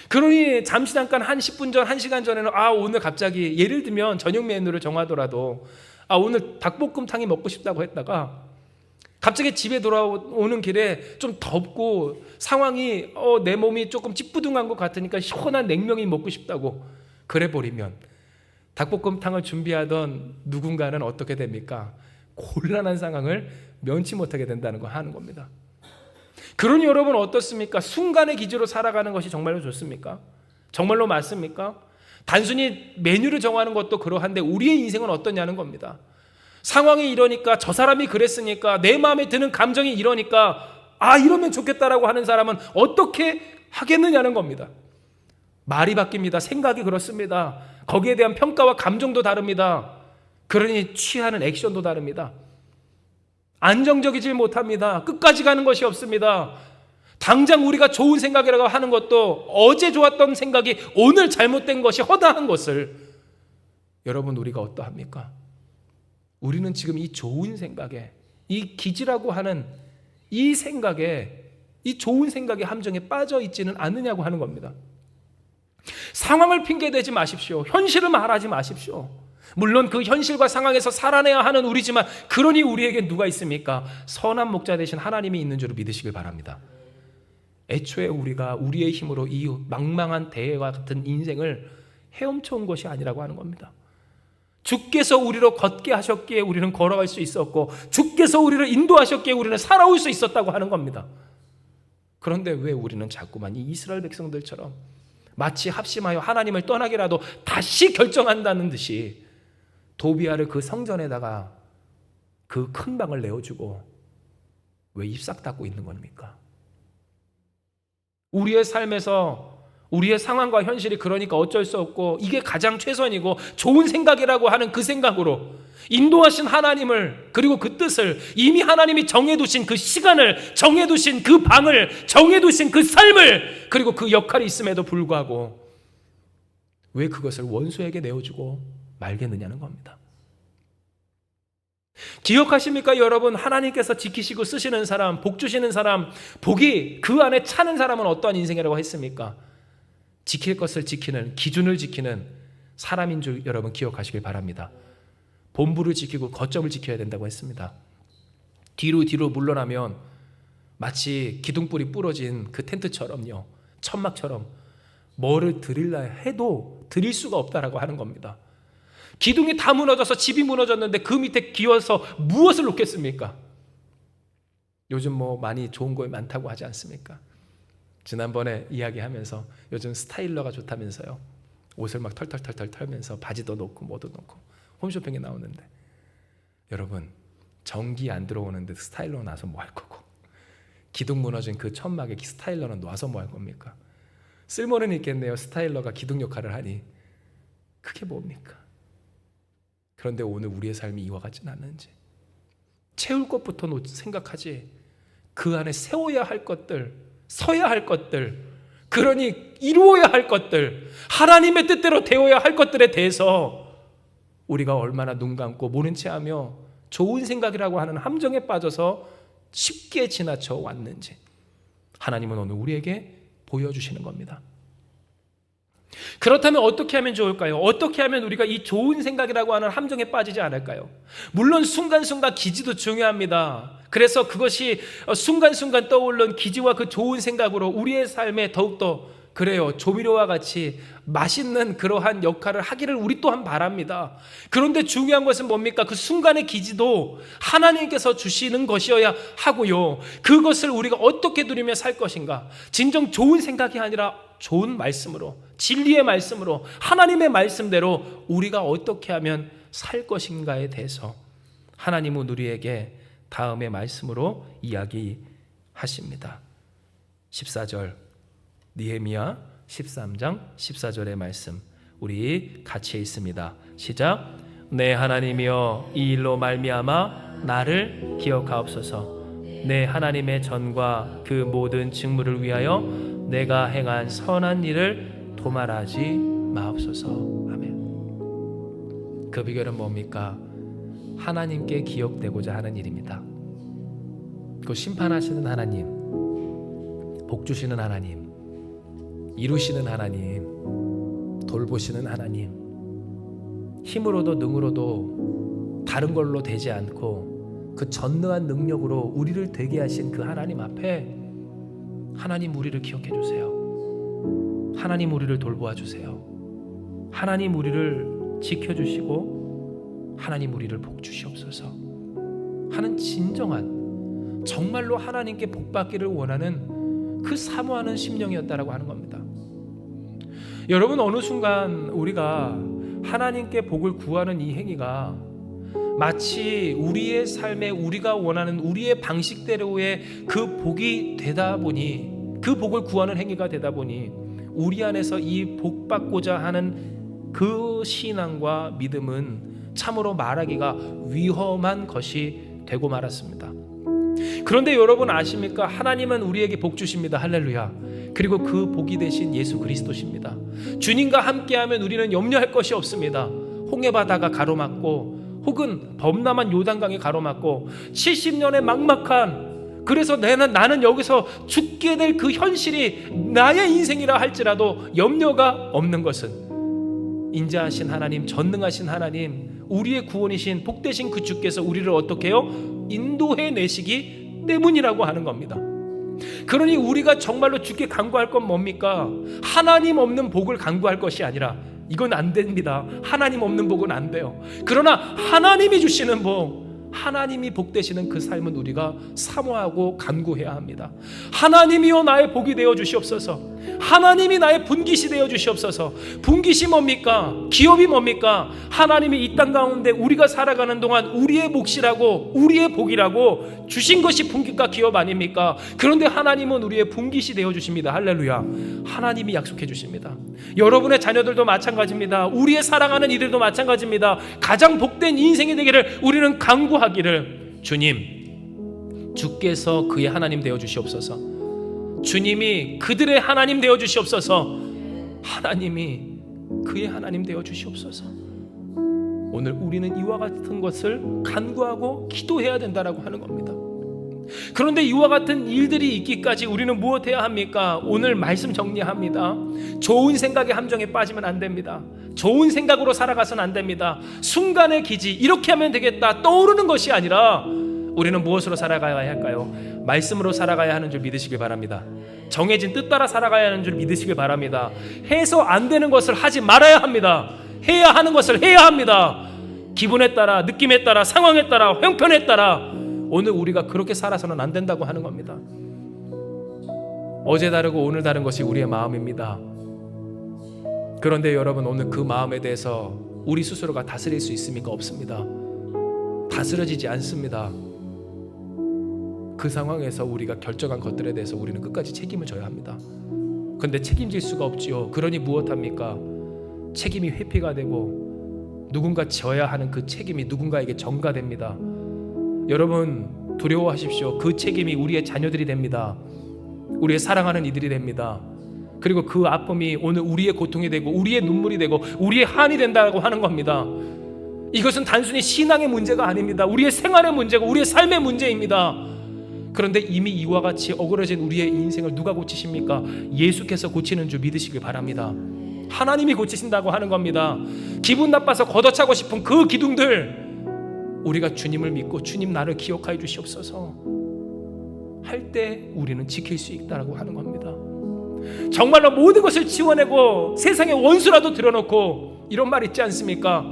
그러니 잠시 잠깐 한 10분 전, 1시간 전에는 오늘 갑자기 예를 들면 저녁 메뉴를 정하더라도 오늘 닭볶음탕이 먹고 싶다고 했다가 갑자기 집에 돌아오는 길에 좀 덥고 상황이 내 몸이 조금 찌뿌둥한 것 같으니까 시원한 냉면이 먹고 싶다고 그래 버리면 닭볶음탕을 준비하던 누군가는 어떻게 됩니까? 곤란한 상황을 면치 못하게 된다는 거 하는 겁니다. 그러니 여러분 어떻습니까? 순간의 기지로 살아가는 것이 정말로 좋습니까? 정말로 맞습니까? 단순히 메뉴를 정하는 것도 그러한데 우리의 인생은 어떠냐는 겁니다. 상황이 이러니까 저 사람이 그랬으니까 내 마음에 드는 감정이 이러니까 이러면 좋겠다라고 하는 사람은 어떻게 하겠느냐는 겁니다. 말이 바뀝니다. 생각이 그렇습니다. 거기에 대한 평가와 감정도 다릅니다. 그러니 취하는 액션도 다릅니다. 안정적이지 못합니다. 끝까지 가는 것이 없습니다. 당장 우리가 좋은 생각이라고 하는 것도 어제 좋았던 생각이 오늘 잘못된 것이 허다한 것을 여러분 우리가 어떠합니까? 우리는 지금 이 좋은 생각에 이 기지라고 하는 이 생각에 이 좋은 생각의 함정에 빠져 있지는 않느냐고 하는 겁니다. 상황을 핑계대지 마십시오. 현실을 말하지 마십시오. 물론 그 현실과 상황에서 살아내야 하는 우리지만 그러니 우리에게 누가 있습니까? 선한 목자 되신 하나님이 있는 줄을 믿으시길 바랍니다. 애초에 우리가 우리의 힘으로 이 망망한 대해와 같은 인생을 헤엄쳐 온 것이 아니라고 하는 겁니다. 주께서 우리로 걷게 하셨기에 우리는 걸어갈 수 있었고 주께서 우리를 인도하셨기에 우리는 살아올 수 있었다고 하는 겁니다. 그런데 왜 우리는 자꾸만 이 이스라엘 백성들처럼 마치 합심하여 하나님을 떠나기라도 다시 결정한다는 듯이 도비아를 그 성전에다가 그 큰 방을 내어주고 왜 입싹 닫고 있는 겁니까? 우리의 삶에서 우리의 상황과 현실이 그러니까 어쩔 수 없고 이게 가장 최선이고 좋은 생각이라고 하는 그 생각으로 인도하신 하나님을 그리고 그 뜻을 이미 하나님이 정해두신 그 시간을 정해두신 그 방을 정해두신 그 삶을 그리고 그 역할이 있음에도 불구하고 왜 그것을 원수에게 내어주고 말겠느냐는 겁니다. 기억하십니까 여러분? 하나님께서 지키시고 쓰시는 사람, 복 주시는 사람, 복이 그 안에 차는 사람은 어떠한 인생이라고 했습니까? 지킬 것을 지키는, 기준을 지키는 사람인 줄 여러분 기억하시길 바랍니다. 본부를 지키고 거점을 지켜야 된다고 했습니다. 뒤로 물러나면 마치 기둥불이 부러진 그 텐트처럼요, 천막처럼 뭐를 드릴라 해도 드릴 수가 없다라고 하는 겁니다. 기둥이 다 무너져서 집이 무너졌는데 그 밑에 기어서 무엇을 놓겠습니까? 요즘 많이 좋은 거 많다고 하지 않습니까? 지난번에 이야기하면서 요즘 스타일러가 좋다면서요. 옷을 막 털털털털 털면서 바지도 놓고 뭐도 놓고 홈쇼핑에 나오는데 여러분 전기 안 들어오는데 스타일러 놔서 뭐 할 거고 기둥 무너진 그 천막에 스타일러는 놔서 뭐 할 겁니까? 쓸모는 있겠네요. 스타일러가 기둥 역할을 하니 그게 뭡니까? 그런데 오늘 우리의 삶이 이와 같지는 않는지 채울 것부터 생각하지 그 안에 세워야 할 것들, 서야 할 것들, 그러니 이루어야 할 것들, 하나님의 뜻대로 되어야 할 것들에 대해서 우리가 얼마나 눈 감고 모른 채 하며 좋은 생각이라고 하는 함정에 빠져서 쉽게 지나쳐 왔는지 하나님은 오늘 우리에게 보여주시는 겁니다. 그렇다면 어떻게 하면 좋을까요? 어떻게 하면 우리가 이 좋은 생각이라고 하는 함정에 빠지지 않을까요? 물론 순간순간 기지도 중요합니다. 그래서 그것이 순간순간 떠오르는 기지와 그 좋은 생각으로 우리의 삶에 더욱더 그래요, 조미료와 같이 맛있는 그러한 역할을 하기를 우리 또한 바랍니다. 그런데 중요한 것은 뭡니까? 그 순간의 기지도 하나님께서 주시는 것이어야 하고요, 그것을 우리가 어떻게 누리며 살 것인가, 진정 좋은 생각이 아니라 좋은 말씀으로, 진리의 말씀으로, 하나님의 말씀대로 우리가 어떻게 하면 살 것인가에 대해서 하나님은 우리에게 다음의 말씀으로 이야기하십니다. 14절, 느헤미야 13장 14절의 말씀, 우리 같이 읽습니다. 시작. 내 하나님이여, 이 일로 말미암아 나를 기억하옵소서. 내 하나님의 전과 그 모든 직무를 위하여 내가 행한 선한 일을 도말하지 마옵소서. 아멘. 그 비결은 뭡니까? 하나님께 기억되고자 하는 일입니다. 그 심판하시는 하나님, 복 주시는 하나님, 이루시는 하나님, 돌보시는 하나님, 힘으로도 능으로도 다른 걸로 되지 않고 그 전능한 능력으로 우리를 되게 하신 그 하나님 앞에 하나님 우리를 기억해 주세요. 하나님 우리를 돌보아 주세요. 하나님 우리를 지켜주시고 하나님 우리를 복 주시옵소서 하는 진정한, 정말로 하나님께 복 받기를 원하는 그 사모하는 심령이었다라고 하는 겁니다. 여러분, 어느 순간 우리가 하나님께 복을 구하는 이 행위가 마치 우리의 삶에 우리가 원하는 우리의 방식대로의 그 복이 되다 보니, 그 복을 구하는 행위가 되다 보니 우리 안에서 이 복 받고자 하는 그 신앙과 믿음은 참으로 말하기가 위험한 것이 되고 말았습니다. 그런데 여러분 아십니까? 하나님은 우리에게 복 주십니다. 할렐루야. 그리고 그 복이 되신 예수 그리스도십니다. 주님과 함께하면 우리는 염려할 것이 없습니다. 홍해바다가 가로막고 혹은 범람한 요단강이 가로막고 70년의 막막한, 그래서 나는 여기서 죽게 될 그 현실이 나의 인생이라 할지라도 염려가 없는 것은 인자하신 하나님, 전능하신 하나님, 우리의 구원이신 복되신 그 주께서 우리를 어떻게 해요? 인도해 내시기 때문이라고 하는 겁니다. 그러니 우리가 정말로 주께 간구할 건 뭡니까? 하나님 없는 복을 간구할 것이 아니라, 이건 안 됩니다. 하나님 없는 복은 안 돼요. 그러나 하나님이 주시는 복, 하나님이 복되시는 그 삶은 우리가 사모하고 간구해야 합니다. 하나님이여 나의 복이 되어 주시옵소서. 하나님이 나의 분깃이 되어 주시옵소서. 분깃이 뭡니까? 기업이 뭡니까? 하나님이 이 땅 가운데 우리가 살아가는 동안 우리의 몫이라고, 우리의 복이라고 주신 것이 분깃과 기업 아닙니까? 그런데 하나님은 우리의 분깃이 되어 주십니다. 할렐루야. 하나님이 약속해 주십니다. 여러분의 자녀들도 마찬가지입니다. 우리의 사랑하는 이들도 마찬가지입니다. 가장 복된 인생이 되기를 우리는 간구하기를, 주님, 주께서 그의 하나님 되어 주시옵소서. 주님이 그들의 하나님 되어 주시옵소서. 하나님이 그의 하나님 되어 주시옵소서. 오늘 우리는 이와 같은 것을 간구하고 기도해야 된다라고 하는 겁니다. 그런데 이와 같은 일들이 있기까지 우리는 무엇해야 합니까? 오늘 말씀 정리합니다. 좋은 생각의 함정에 빠지면 안 됩니다. 좋은 생각으로 살아가서는 안 됩니다. 순간의 기지, 이렇게 하면 되겠다 떠오르는 것이 아니라 우리는 무엇으로 살아가야 할까요? 말씀으로 살아가야 하는 줄 믿으시길 바랍니다. 정해진 뜻 따라 살아가야 하는 줄 믿으시길 바랍니다. 해서 안 되는 것을 하지 말아야 합니다. 해야 하는 것을 해야 합니다. 기분에 따라, 느낌에 따라, 상황에 따라, 형편에 따라 오늘 우리가 그렇게 살아서는 안 된다고 하는 겁니다. 어제 다르고 오늘 다른 것이 우리의 마음입니다. 그런데 여러분, 오늘 그 마음에 대해서 우리 스스로가 다스릴 수 있습니까? 없습니다. 다스려지지 않습니다. 그 상황에서 우리가 결정한 것들에 대해서 우리는 끝까지 책임을 져야 합니다. 그런데 책임질 수가 없지요. 그러니 무엇합니까? 책임이 회피가 되고 누군가 져야 하는 그 책임이 누군가에게 전가됩니다. 여러분, 두려워하십시오. 그 책임이 우리의 자녀들이 됩니다. 우리의 사랑하는 이들이 됩니다. 그리고 그 아픔이 오늘 우리의 고통이 되고 우리의 눈물이 되고 우리의 한이 된다고 하는 겁니다. 이것은 단순히 신앙의 문제가 아닙니다. 우리의 생활의 문제고 우리의 삶의 문제입니다. 그런데 이미 이와 같이 어그러진 우리의 인생을 누가 고치십니까? 예수께서 고치는 줄 믿으시길 바랍니다. 하나님이 고치신다고 하는 겁니다. 기분 나빠서 걷어차고 싶은 그 기둥들, 우리가 주님을 믿고 주님 나를 기억하여 주시옵소서 할 때 우리는 지킬 수 있다고 하는 겁니다. 정말로 모든 것을 지워내고 세상의 원수라도 들여놓고 이런 말 있지 않습니까?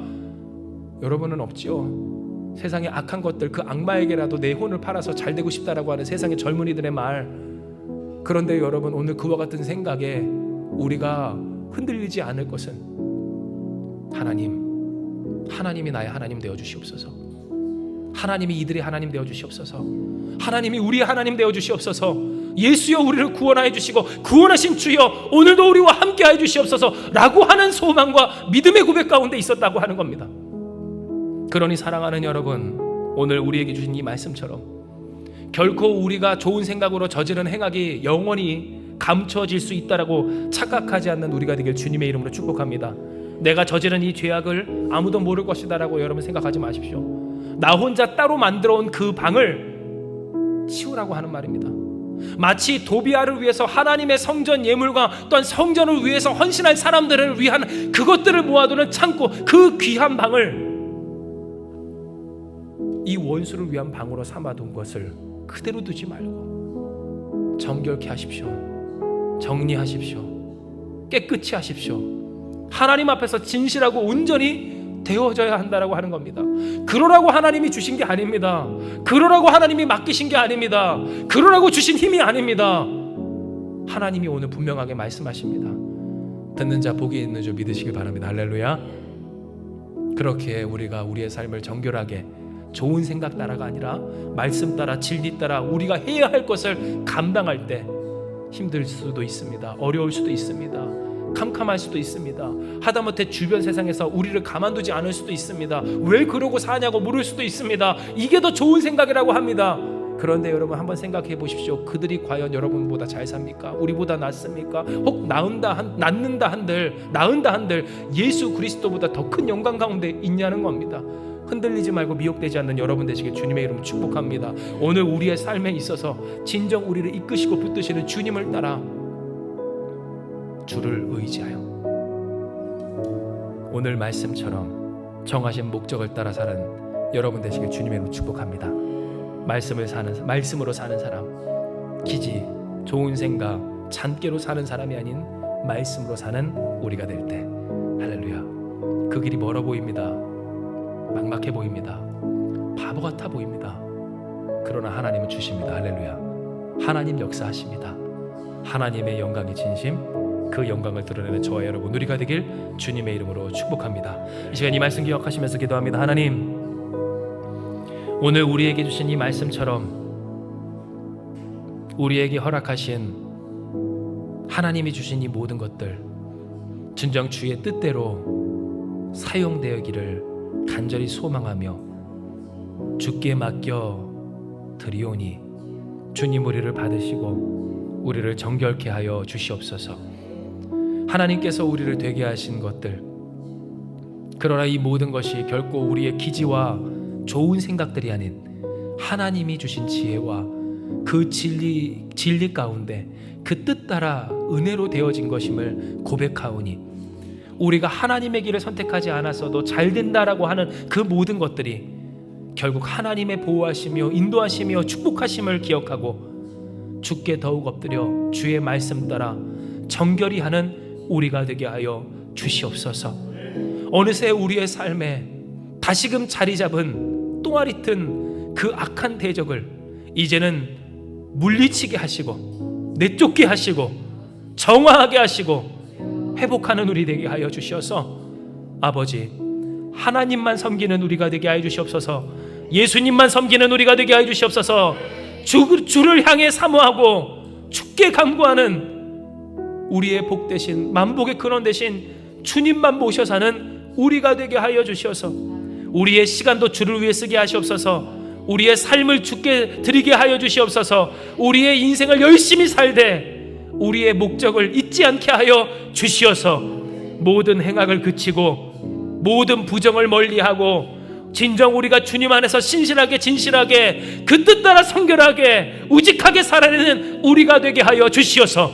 여러분은 없죠. 세상의 악한 것들, 그 악마에게라도 내 혼을 팔아서 잘 되고 싶다라고 하는 세상의 젊은이들의 말. 그런데 여러분, 오늘 그와 같은 생각에 우리가 흔들리지 않을 것은 하나님이 나의 하나님 되어 주시옵소서. 하나님이 이들의 하나님 되어 주시옵소서. 하나님이 우리의 하나님 되어 주시옵소서. 예수여 우리를 구원하여 주시고 구원하신 주여 오늘도 우리와 함께하여 주시옵소서 라고 하는 소망과 믿음의 고백 가운데 있었다고 하는 겁니다. 그러니 사랑하는 여러분, 오늘 우리에게 주신 이 말씀처럼 결코 우리가 좋은 생각으로 저지른 행악이 영원히 감춰질 수 있다라고 착각하지 않는 우리가 되길 주님의 이름으로 축복합니다. 내가 저지른 이 죄악을 아무도 모를 것이다라고 여러분 생각하지 마십시오. 나 혼자 따로 만들어 온 그 방을 치우라고 하는 말입니다. 마치 도비아를 위해서 하나님의 성전 예물과 또한 성전을 위해서 헌신할 사람들을 위한 그것들을 모아두는 창고, 그 귀한 방을 이 원수를 위한 방으로 삼아둔 것을 그대로 두지 말고 정결케 하십시오. 정리하십시오. 깨끗이 하십시오. 하나님 앞에서 진실하고 온전히 되어져야 한다라고 하는 겁니다. 그러라고 하나님이 주신 게 아닙니다. 그러라고 하나님이 맡기신 게 아닙니다. 그러라고 주신 힘이 아닙니다. 하나님이 오늘 분명하게 말씀하십니다. 듣는 자 복이 있는 줄 믿으시길 바랍니다. 할렐루야. 그렇게 우리가 우리의 삶을 정결하게 좋은 생각 따라가 아니라 말씀 따라 진리 따라 우리가 해야 할 것을 감당할 때 힘들 수도 있습니다. 어려울 수도 있습니다. 캄캄할 수도 있습니다. 하다못해 주변 세상에서 우리를 가만두지 않을 수도 있습니다. 왜 그러고 사냐고 물을 수도 있습니다. 이게 더 좋은 생각이라고 합니다. 그런데 여러분 한번 생각해 보십시오. 그들이 과연 여러분보다 잘 삽니까? 우리보다 낫습니까? 혹 나은다 한들 예수 그리스도보다 더 큰 영광 가운데 있냐는 겁니다. 흔들리지 말고 미혹되지 않는 여러분 되시길 주님의 이름으로 축복합니다. 오늘 우리의 삶에 있어서 진정 우리를 이끄시고 붙드시는 주님을 따라 주를 의지하여 오늘 말씀처럼 정하신 목적을 따라 사는 여러분 되시길 주님의 이름으로 축복합니다. 말씀으로 사는 사람, 기지, 좋은 생각, 잔꾀로 사는 사람이 아닌 말씀으로 사는 우리가 될 때, 할렐루야. 그 길이 멀어 보입니다. 막막해 보입니다. 바보 같아 보입니다. 그러나 하나님은 주십니다. 할렐루야. 하나님 역사하십니다. 하나님의 영광의 진심, 그 영광을 드러내는 저와 여러분 우리가 되길 주님의 이름으로 축복합니다. 이 시간 이 말씀 기억하시면서 기도합니다. 하나님, 오늘 우리에게 주신 이 말씀처럼 우리에게 허락하신 하나님이 주신 이 모든 것들 진정 주의 뜻대로 사용되기를 간절히 소망하며 주께 맡겨 드리오니 주님 우리를 받으시고 우리를 정결케 하여 주시옵소서. 하나님께서 우리를 되게 하신 것들, 그러나 이 모든 것이 결코 우리의 기지와 좋은 생각들이 아닌 하나님이 주신 지혜와 그 진리 가운데 그 뜻 따라 은혜로 되어진 것임을 고백하오니 우리가 하나님의 길을 선택하지 않았어도 잘 된다라고 하는 그 모든 것들이 결국 하나님의 보호하시며 인도하시며 축복하심을 기억하고 주께 더욱 엎드려 주의 말씀 따라 정결히 하는 우리가 되게 하여 주시옵소서. 어느새 우리의 삶에 다시금 자리 잡은 똥아리 튼 그 악한 대적을 이제는 물리치게 하시고 내쫓게 하시고 정화하게 하시고 회복하는 우리 되게 하여 주시어서 아버지, 하나님만 섬기는 우리가 되게 하여 주시옵소서. 예수님만 섬기는 우리가 되게 하여 주시옵소서. 주를 향해 사모하고 주께 간구하는 우리의 복 대신 만복의 근원 대신 주님만 모셔 사는 우리가 되게 하여 주시어서 우리의 시간도 주를 위해 쓰게 하시옵소서. 우리의 삶을 주께 드리게 하여 주시옵소서. 우리의 인생을 열심히 살되 우리의 목적을 잊지 않게 하여 주시어서 모든 행악을 그치고 모든 부정을 멀리하고 진정 우리가 주님 안에서 신실하게 진실하게 그 뜻 따라 성결하게 우직하게 살아내는 우리가 되게 하여 주시어서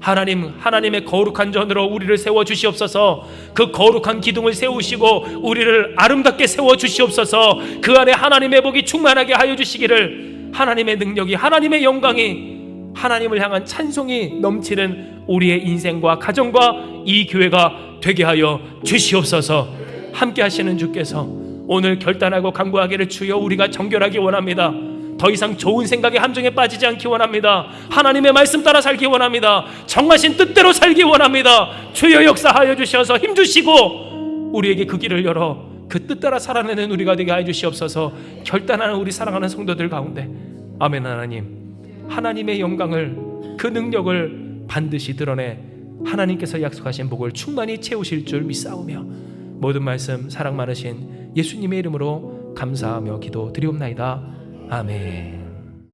하나님의 거룩한 전으로 우리를 세워 주시옵소서. 그 거룩한 기둥을 세우시고 우리를 아름답게 세워 주시옵소서. 그 안에 하나님의 복이 충만하게 하여 주시기를, 하나님의 능력이, 하나님의 영광이, 하나님을 향한 찬송이 넘치는 우리의 인생과 가정과 이 교회가 되게 하여 주시옵소서. 함께 하시는 주께서 오늘 결단하고 강구하기를, 주여 우리가 정결하기 원합니다. 더 이상 좋은 생각의 함정에 빠지지 않기 원합니다. 하나님의 말씀 따라 살기 원합니다. 정하신 뜻대로 살기 원합니다. 주여 역사하여 주셔서 힘주시고 우리에게 그 길을 열어 그 뜻 따라 살아내는 우리가 되게 하여 주시옵소서. 결단하는 우리 사랑하는 성도들 가운데, 아멘. 하나님의 영광을, 그 능력을 반드시 드러내 하나님께서 약속하신 복을 충만히 채우실 줄 믿사오며, 모든 말씀 사랑 많으신 예수님의 이름으로 감사하며 기도드리옵나이다. 아멘.